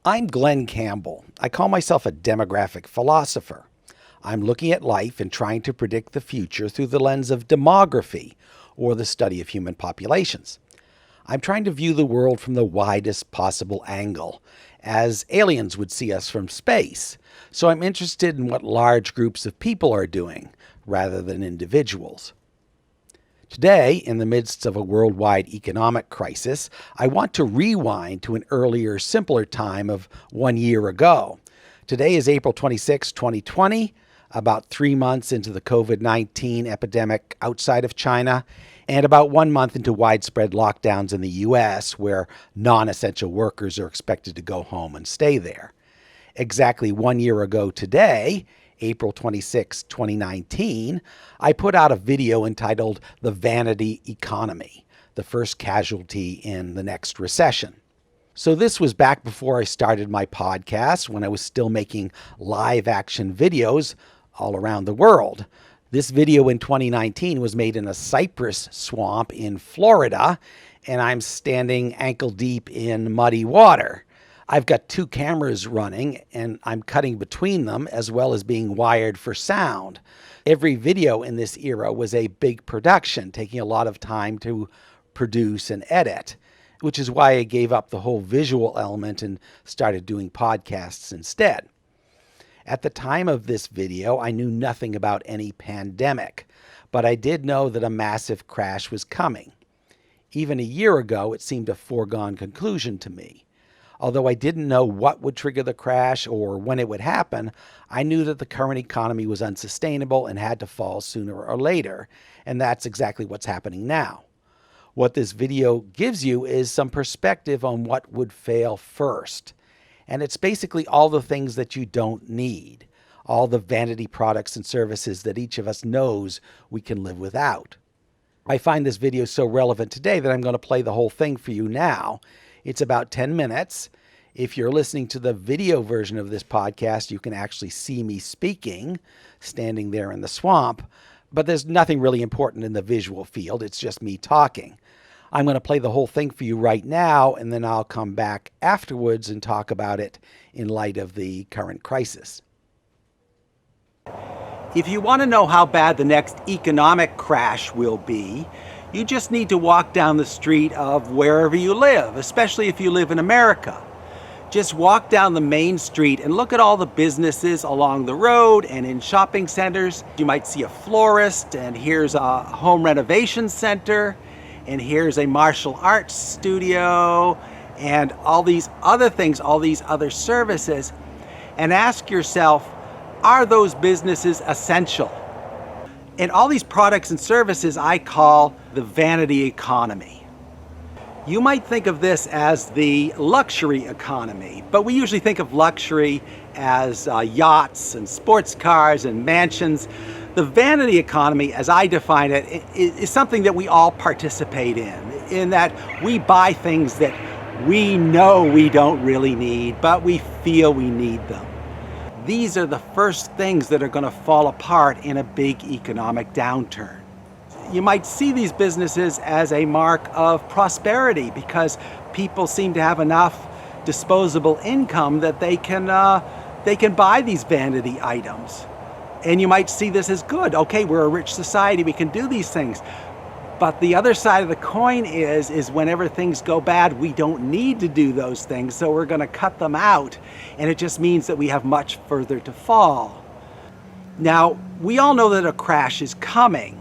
I'm Glenn Campbell. I call myself a demographic philosopher. I'm looking at life and trying to predict the future through the lens of demography, or the study of human populations. I'm trying to view the world from the widest possible angle, as aliens would see us from space. So I'm interested in what large groups of people are doing, rather than individuals. Today, in the midst of a worldwide economic crisis, I want to rewind to an earlier, simpler time of 1 year ago. Today is April 26, 2020, about 3 months into the COVID-19 epidemic outside of China, and about 1 month into widespread lockdowns in the U.S., where non-essential workers are expected to go home and stay there. Exactly 1 year ago today, April 26, 2019, I put out a video entitled The Vanity Economy, the first casualty in the next recession. So this was back before I started my podcast, when I was still making live action videos all around the world. This video in 2019 was made in a cypress swamp in Florida, and I'm standing ankle deep in muddy water. I've got 2 cameras running, and I'm cutting between them as well as being wired for sound. Every video in this era was a big production, taking a lot of time to produce and edit, which is why I gave up the whole visual element and started doing podcasts instead. At the time of this video, I knew nothing about any pandemic, but I did know that a massive crash was coming. Even a year ago, it seemed a foregone conclusion to me. Although I didn't know what would trigger the crash or when it would happen, I knew that the current economy was unsustainable and had to fall sooner or later, and that's exactly what's happening now. What this video gives you is some perspective on what would fail first. And it's basically all the things that you don't need, all the vanity products and services that each of us knows we can live without. I find this video so relevant today that I'm going to play the whole thing for you now. It's about 10 minutes. If you're listening to the video version of this podcast, you can actually see me speaking, standing there in the swamp, but there's nothing really important in the visual field. It's just me talking. I'm going to play the whole thing for you right now, and then I'll come back afterwards and talk about it in light of the current crisis. If you want to know how bad the next economic crash will be, you just need to walk down the street of wherever you live, especially if you live in America. Just walk down the main street and look at all the businesses along the road and in shopping centers. You might see a florist, and here's a home renovation center, and here's a martial arts studio, and all these other things, all these other services, and ask yourself, are those businesses essential? And all these products and services I call the vanity economy. You might think of this as the luxury economy, but we usually think of luxury as yachts and sports cars and mansions. The vanity economy, as I define it, is something that we all participate in that we buy things that we know we don't really need, but we feel we need them. These are the first things that are going to fall apart in a big economic downturn. You might see these businesses as a mark of prosperity because people seem to have enough disposable income that they can buy these vanity items. And you might see this as good. Okay, we're a rich society, we can do these things. But the other side of the coin is whenever things go bad, we don't need to do those things, so we're going to cut them out. And it just means that we have much further to fall. Now, we all know that a crash is coming.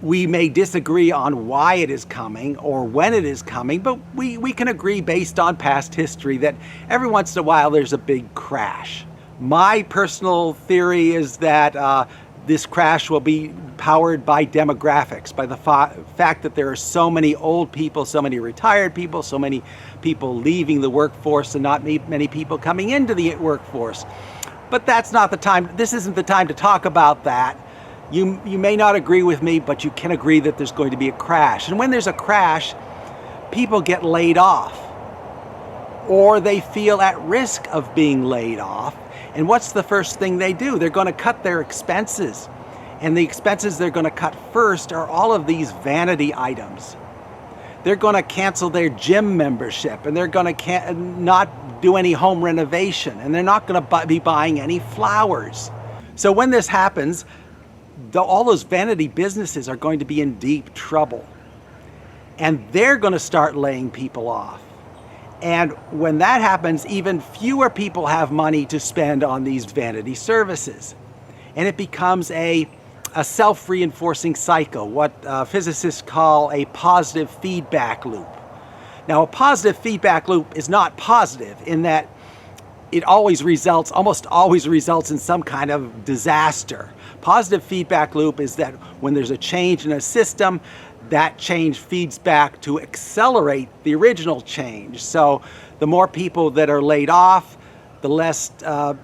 We may disagree on why it is coming or when it is coming, but we can agree based on past history that every once in a while there's a big crash. My personal theory is that this crash will be powered by demographics, by the fact that there are so many old people, so many retired people, so many people leaving the workforce and not many people coming into the workforce. But that's not the time. This isn't the time to talk about that. You may not agree with me, but you can agree that there's going to be a crash. And when there's a crash, people get laid off, or they feel at risk of being laid off. And what's the first thing they do? They're going to cut their expenses. And the expenses they're going to cut first are all of these vanity items. They're going to cancel their gym membership, and they're going to not do any home renovation, and they're not going to be buying any flowers. So when this happens, all those vanity businesses are going to be in deep trouble, and they're going to start laying people off. And when that happens, even fewer people have money to spend on these vanity services. And it becomes a self-reinforcing cycle, what physicists call a positive feedback loop. Now, a positive feedback loop is not positive in that it almost always results in some kind of disaster. Positive feedback loop is that when there's a change in a system, that change feeds back to accelerate the original change. So the more people that are laid off, the less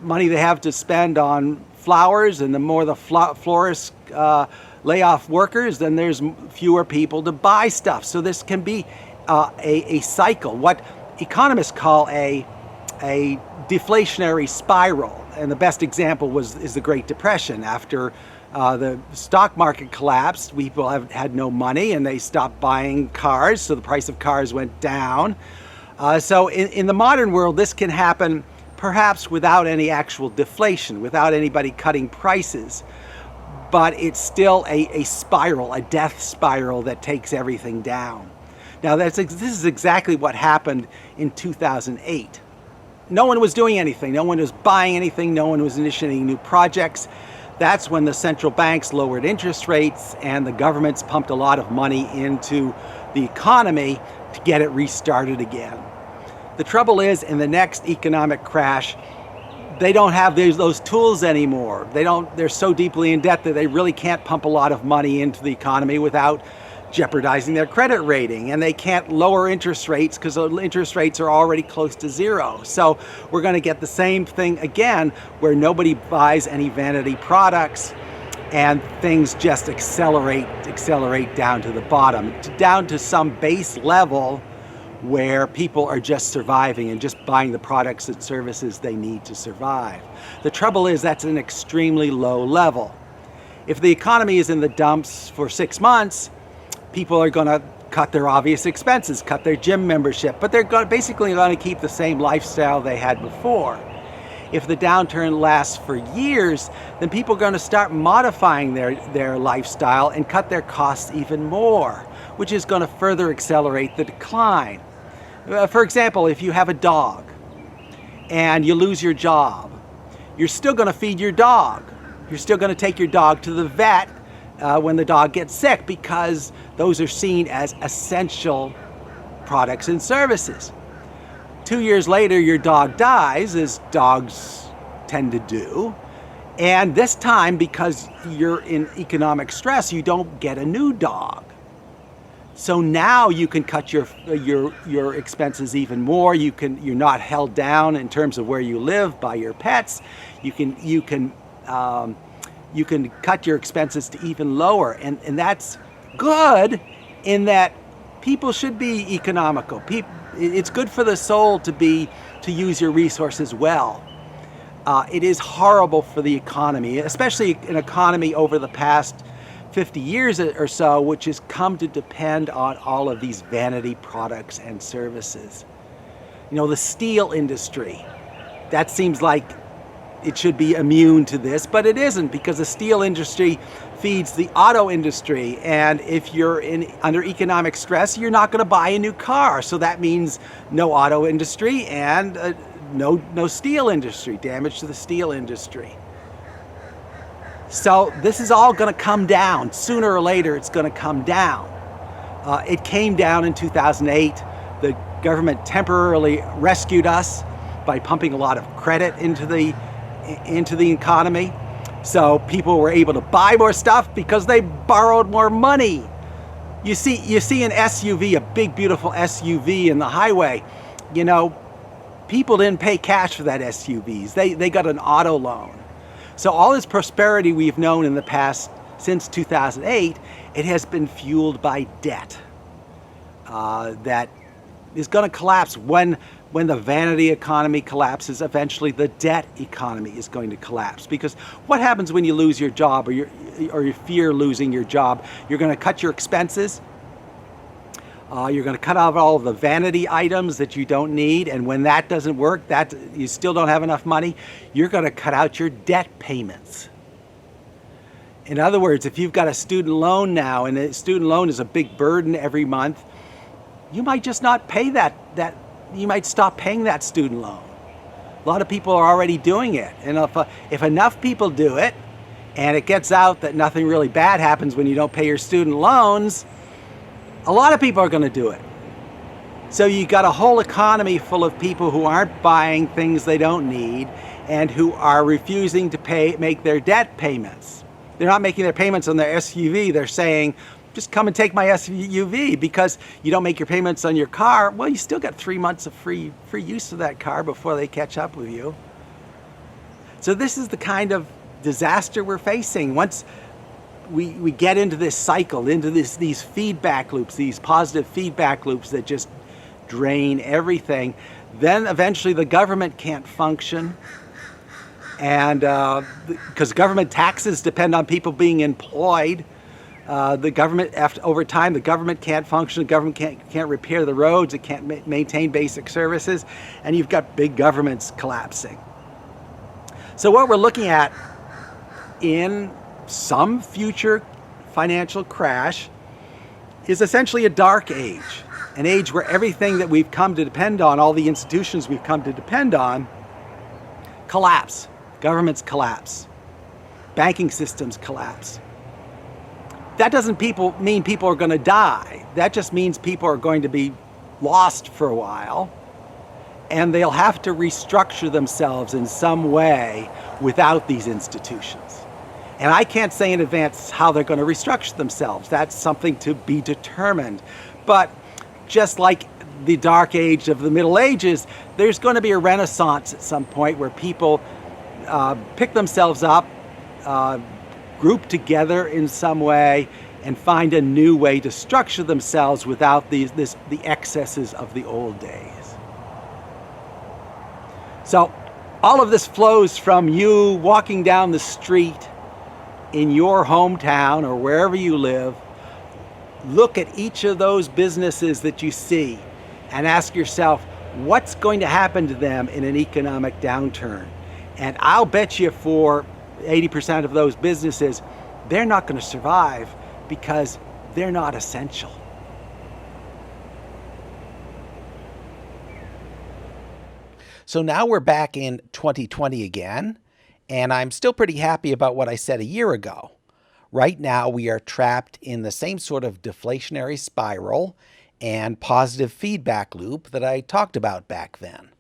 money they have to spend on flowers, and the more the florists lay off workers, then there's fewer people to buy stuff. So this can be a cycle, what economists call a deflationary spiral. And the best example is the Great Depression. After the stock market collapsed, people had no money and they stopped buying cars, so the price of cars went down. So in the modern world, this can happen perhaps without any actual deflation, without anybody cutting prices. But it's still a spiral, a death spiral that takes everything down. Now, this is exactly what happened in 2008. No one was doing anything. No one was buying anything. No one was initiating new projects. That's when the central banks lowered interest rates and the governments pumped a lot of money into the economy to get it restarted again. The trouble is, in the next economic crash, they don't have those tools anymore. They're so deeply in debt that they really can't pump a lot of money into the economy without jeopardizing their credit rating, and they can't lower interest rates because interest rates are already close to zero. So we're going to get the same thing again, where nobody buys any vanity products and things just accelerate down to the bottom, down to some base level where people are just surviving and just buying the products and services they need to survive. The trouble is that's an extremely low level. If the economy is in the dumps for 6 months, people are going to cut their obvious expenses, cut their gym membership, but they're basically going to keep the same lifestyle they had before. If the downturn lasts for years, then people are going to start modifying their lifestyle and cut their costs even more, which is going to further accelerate the decline. For example, if you have a dog and you lose your job, you're still going to feed your dog. You're still going to take your dog to the vet when the dog gets sick, because those are seen as essential products and services. 2 years later, your dog dies, as dogs tend to do. And this time, because you're in economic stress, you don't get a new dog. So now you can cut your expenses even more. You're not held down in terms of where you live by your pets. You can cut your expenses to even lower, and that's good in that people should be economical. It's good for the soul to use your resources well. It is horrible for the economy, especially an economy over the past 50 years or so, which has come to depend on all of these vanity products and services. You know, the steel industry, that seems like it should be immune to this, but it isn't, because the steel industry feeds the auto industry, and if you're under economic stress, you're not going to buy a new car. So that means no auto industry and no steel industry, damage to the steel industry. So this is all going to come down. Sooner or later, it's going to come down. It came down in 2008. The government temporarily rescued us by pumping a lot of credit into the economy. So people were able to buy more stuff because they borrowed more money. You see an SUV, a big, beautiful SUV in the highway. You know, people didn't pay cash for that SUVs. They got an auto loan. So all this prosperity we've known in the past, since 2008, it has been fueled by debt that is going to collapse. When the vanity economy collapses, eventually the debt economy is going to collapse. Because what happens when you lose your job, or you fear losing your job? You're going to cut your expenses. You're going to cut out all of the vanity items that you don't need, and when that doesn't work, that you still don't have enough money, you're going to cut out your debt payments. In other words, if you've got a student loan now, and a student loan is a big burden every month, you might just not pay that you might stop paying that student loan. A lot of people are already doing it, and if enough people do it, and it gets out that nothing really bad happens when you don't pay your student loans, a lot of people are going to do it. So you got a whole economy full of people who aren't buying things they don't need and who are refusing to make their debt payments. They're not making their payments on their SUV. They're saying, just come and take my SUV, because you don't make your payments on your car. Well, you still got 3 months of free use of that car before they catch up with you. So this is the kind of disaster we're facing. Once we get into this cycle, into these feedback loops, these positive feedback loops that just drain everything, then eventually the government can't function. And because government taxes depend on people being employed, the government, over time, the government can't function. The government can't repair the roads. It can't maintain basic services, and you've got big governments collapsing. So what we're looking at in some future financial crash is essentially a dark age, an age where everything that we've come to depend on, all the institutions we've come to depend on, collapse. Governments collapse. Banking systems collapse. That doesn't mean people are going to die. That just means people are going to be lost for a while, and they'll have to restructure themselves in some way without these institutions. And I can't say in advance how they're going to restructure themselves. That's something to be determined. But just like the dark age of the Middle Ages, there's going to be a renaissance at some point where people pick themselves up, group together in some way, and find a new way to structure themselves without the excesses of the old days. So all of this flows from you walking down the street in your hometown or wherever you live. Look at each of those businesses that you see and ask yourself, what's going to happen to them in an economic downturn? And I'll bet you for 80% of those businesses, they're not going to survive because they're not essential. So now we're back in 2020 again, and I'm still pretty happy about what I said a year ago. Right now, we are trapped in the same sort of deflationary spiral and positive feedback loop that I talked about back then.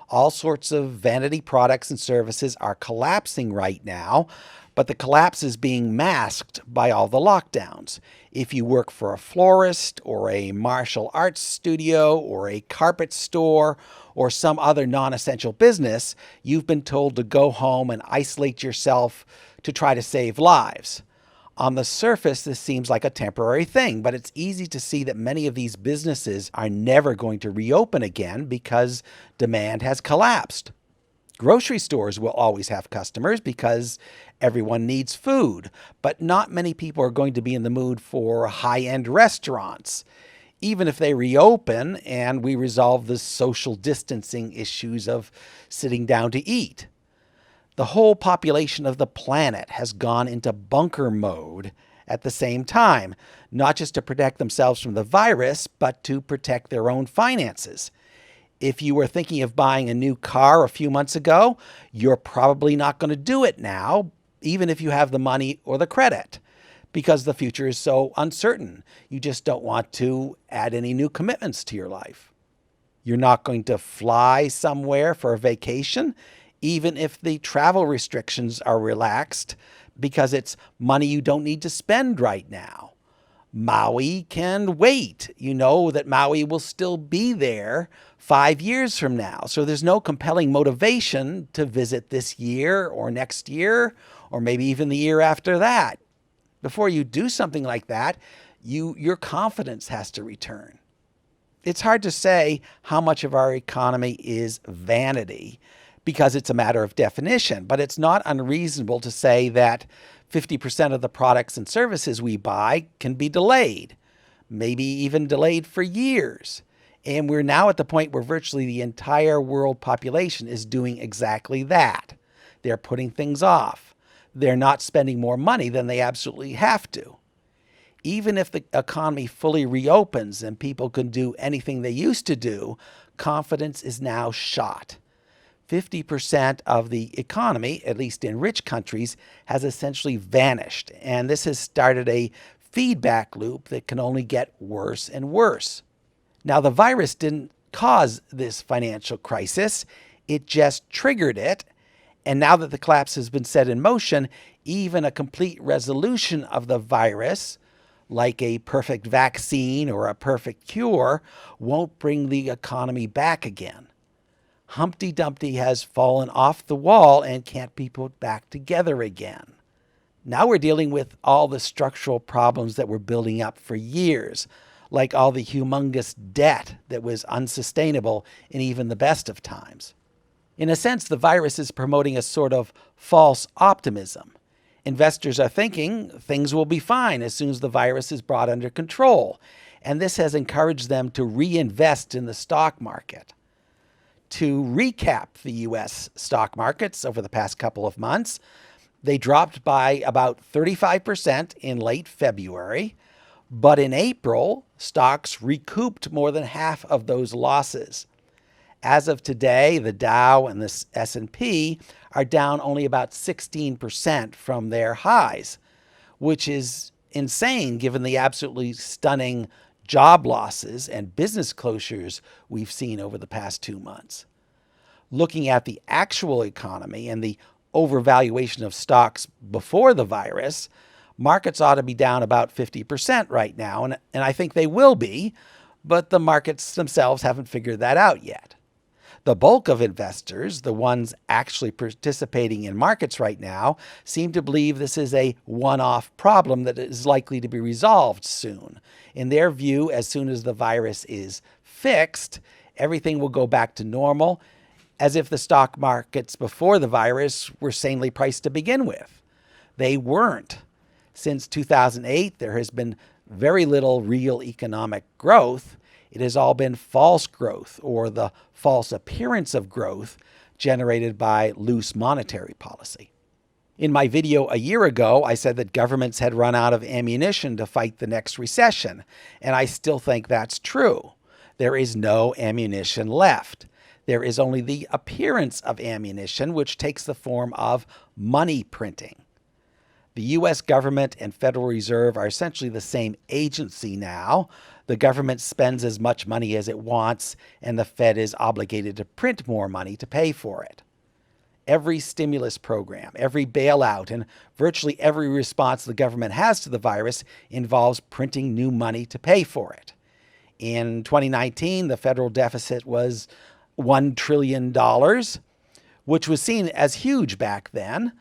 All sorts of vanity products and services are collapsing right now, but the collapse is being masked by all the lockdowns. If you work for a florist or a martial arts studio or a carpet store or some other non-essential business, you've been told to go home and isolate yourself to try to save lives. On the surface, this seems like a temporary thing, but it's easy to see that many of these businesses are never going to reopen again because demand has collapsed. Grocery stores will always have customers because everyone needs food, but not many people are going to be in the mood for high-end restaurants, even if they reopen and we resolve the social distancing issues of sitting down to eat. The whole population of the planet has gone into bunker mode at the same time, not just to protect themselves from the virus, but to protect their own finances. If you were thinking of buying a new car a few months ago, you're probably not going to do it now, even if you have the money or the credit, because the future is so uncertain. You just don't want to add any new commitments to your life. You're not going to fly somewhere for a vacation, even if the travel restrictions are relaxed, because it's money you don't need to spend right now. Maui can wait. You know that Maui will still be there 5 years from now. So there's no compelling motivation to visit this year or next year, or maybe even the year after that. Before you do something like that, your confidence has to return. It's hard to say how much of our economy is vanity, because it's a matter of definition, but it's not unreasonable to say that 50% of the products and services we buy can be delayed. maybe even delayed for years. And we're now at the point where virtually the entire world population is doing exactly that. They're putting things off. They're not spending more money than they absolutely have to. Even if the economy fully reopens and people can do anything they used to do, confidence is now shot. 50% of the economy, at least in rich countries, has essentially vanished. And this has started a feedback loop that can only get worse and worse. Now, the virus didn't cause this financial crisis. It just triggered it. And now that the collapse has been set in motion, even a complete resolution of the virus, like a perfect vaccine or a perfect cure, won't bring the economy back again. Humpty Dumpty has fallen off the wall and can't be put back together again. Now we're dealing with all the structural problems that were building up for years, like all the humongous debt that was unsustainable in even the best of times. In a sense, the virus is promoting a sort of false optimism. Investors are thinking things will be fine as soon as the virus is brought under control, and this has encouraged them to reinvest in the stock market. To recap the U.S. stock markets over the past couple of months, they dropped by about 35% in late February, but in April, stocks recouped more than half of those losses. As of today, the Dow and the S&P are down only about 16% from their highs, which is insane given the absolutely stunning job losses and business closures we've seen over the past 2 months. Looking at the actual economy and the overvaluation of stocks before the virus, markets ought to be down about 50% right now, and I think they will be, but the markets themselves haven't figured that out yet. The bulk of investors, the ones actually participating in markets right now, seem to believe this is a one-off problem that is likely to be resolved soon. In their view, as soon as the virus is fixed, everything will go back to normal, as if the stock markets before the virus were sanely priced to begin with. They weren't. Since 2008, there has been very little real economic growth. It has all been false growth, or the false appearance of growth generated by loose monetary policy. In my video a year ago, I said that governments had run out of ammunition to fight the next recession, and I still think that's true. There is no ammunition left. There is only the appearance of ammunition, which takes the form of money printing. The U.S. government and Federal Reserve are essentially the same agency now. The government spends as much money as it wants, and the Fed is obligated to print more money to pay for it. Every stimulus program, every bailout, and virtually every response the government has to the virus involves printing new money to pay for it. In 2019, the federal deficit was $1 trillion, which was seen as huge back then.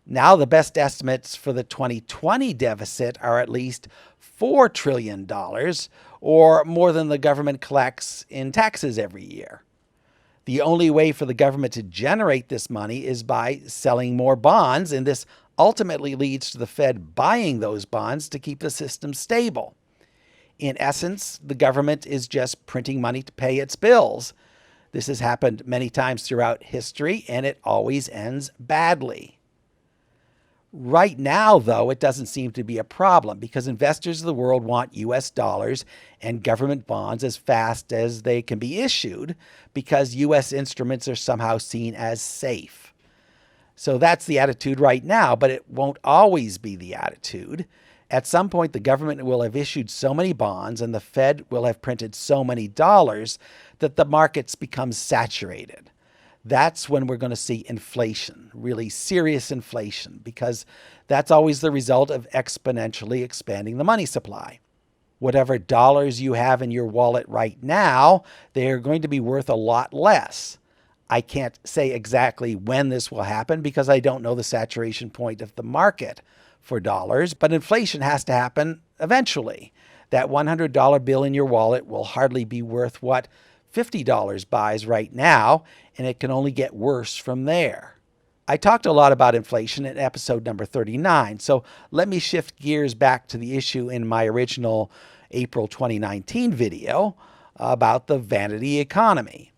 Now the best estimates for the 2020 deficit are at least $4 trillion, or more than the government collects in taxes every year. The only way for the government to generate this money is by selling more bonds, and this ultimately leads to the Fed buying those bonds to keep the system stable. In essence, the government is just printing money to pay its bills. This has happened many times throughout history, and it always ends badly. Right now, though, it doesn't seem to be a problem because investors of the world want U.S. dollars and government bonds as fast as they can be issued because U.S. instruments are somehow seen as safe. So that's the attitude right now, but it won't always be the attitude. At some point, the government will have issued so many bonds and the Fed will have printed so many dollars that the markets become saturated. That's when we're going to see inflation, really serious inflation, because that's always the result of exponentially expanding the money supply. Whatever dollars you have in your wallet right now, they are going to be worth a lot less. I can't say exactly when this will happen because I don't know the saturation point of the market for dollars, but inflation has to happen eventually. That $100 bill in your wallet will hardly be worth what $50 buys right now, and it can only get worse from there. I talked a lot about inflation in episode number 39, so let me shift gears back to the issue in my original April 2019 video about the vanity economy.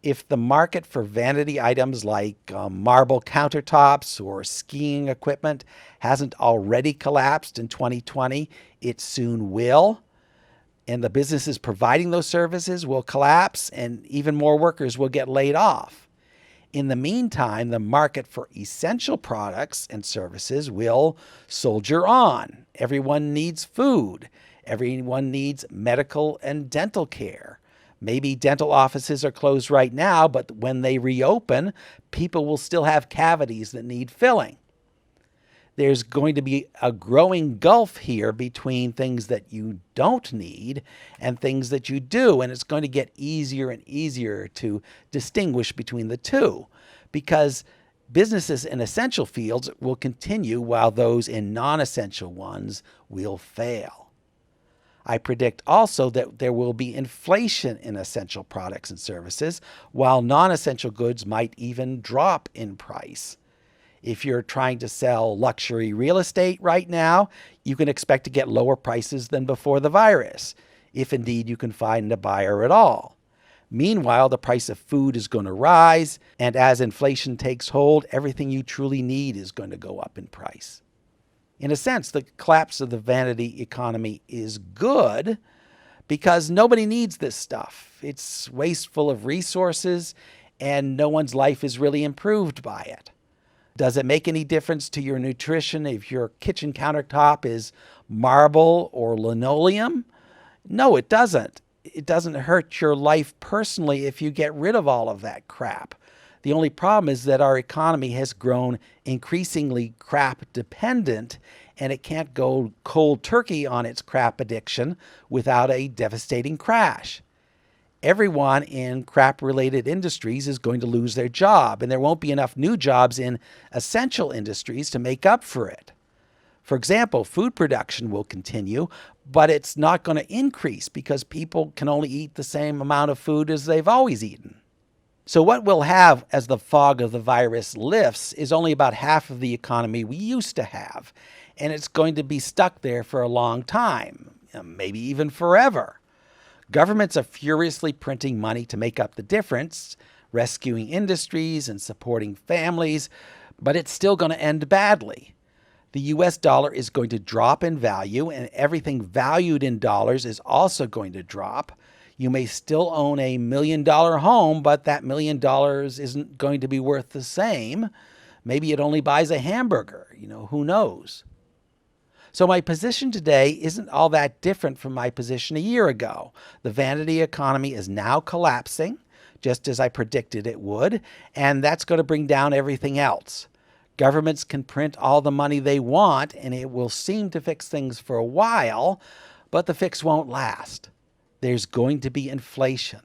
If the market for vanity items like marble countertops or skiing equipment hasn't already collapsed in 2020, it soon will. And the businesses providing those services will collapse, and even more workers will get laid off. In the meantime, the market for essential products and services will soldier on. Everyone needs food. Everyone needs medical and dental care. Maybe dental offices are closed right now, but when they reopen, people will still have cavities that need filling. There's going to be a growing gulf here between things that you don't need and things that you do, and it's going to get easier and easier to distinguish between the two, because businesses in essential fields will continue while those in non-essential ones will fail. I predict also that there will be inflation in essential products and services, while non-essential goods might even drop in price. If you're trying to sell luxury real estate right now, you can expect to get lower prices than before the virus, if indeed you can find a buyer at all. Meanwhile, the price of food is going to rise, and as inflation takes hold, everything you truly need is going to go up in price. In a sense, the collapse of the vanity economy is good because nobody needs this stuff. It's wasteful of resources, and no one's life is really improved by it. Does it make any difference to your nutrition if your kitchen countertop is marble or linoleum? No, it doesn't. It doesn't hurt your life personally if you get rid of all of that crap. The only problem is that our economy has grown increasingly crap dependent, and it can't go cold turkey on its crap addiction without a devastating crash. Everyone in crap-related industries is going to lose their job, and there won't be enough new jobs in essential industries to make up for it. For example, food production will continue, but it's not going to increase because people can only eat the same amount of food as they've always eaten. So what we'll have as the fog of the virus lifts is only about half of the economy we used to have, and it's going to be stuck there for a long time, maybe even forever. Governments are furiously printing money to make up the difference, rescuing industries and supporting families, but it's still going to end badly. The US dollar is going to drop in value, and everything valued in dollars is also going to drop. You may still own a $1 million home, but that $1 million isn't going to be worth the same. Maybe it only buys a hamburger, who knows? So my position today isn't all that different from my position a year ago. The vanity economy is now collapsing, just as I predicted it would, and that's going to bring down everything else. Governments can print all the money they want, and it will seem to fix things for a while, but the fix won't last. There's going to be inflation.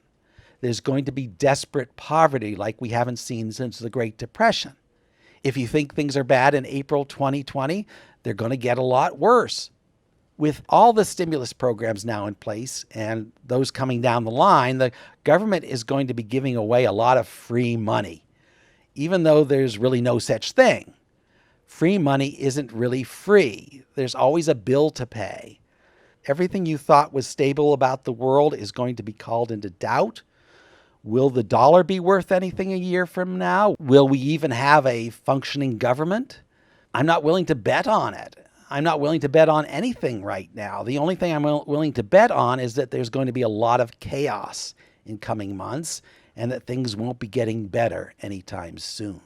There's going to be desperate poverty like we haven't seen since the Great Depression. If you think things are bad in April 2020, they're going to get a lot worse. With all the stimulus programs now in place and those coming down the line, the government is going to be giving away a lot of free money, even though there's really no such thing. Free money isn't really free. There's always a bill to pay. Everything you thought was stable about the world is going to be called into doubt. Will the dollar be worth anything a year from now? Will we even have a functioning government? I'm not willing to bet on it. I'm not willing to bet on anything right now. The only thing I'm willing to bet on is that there's going to be a lot of chaos in coming months and that things won't be getting better anytime soon.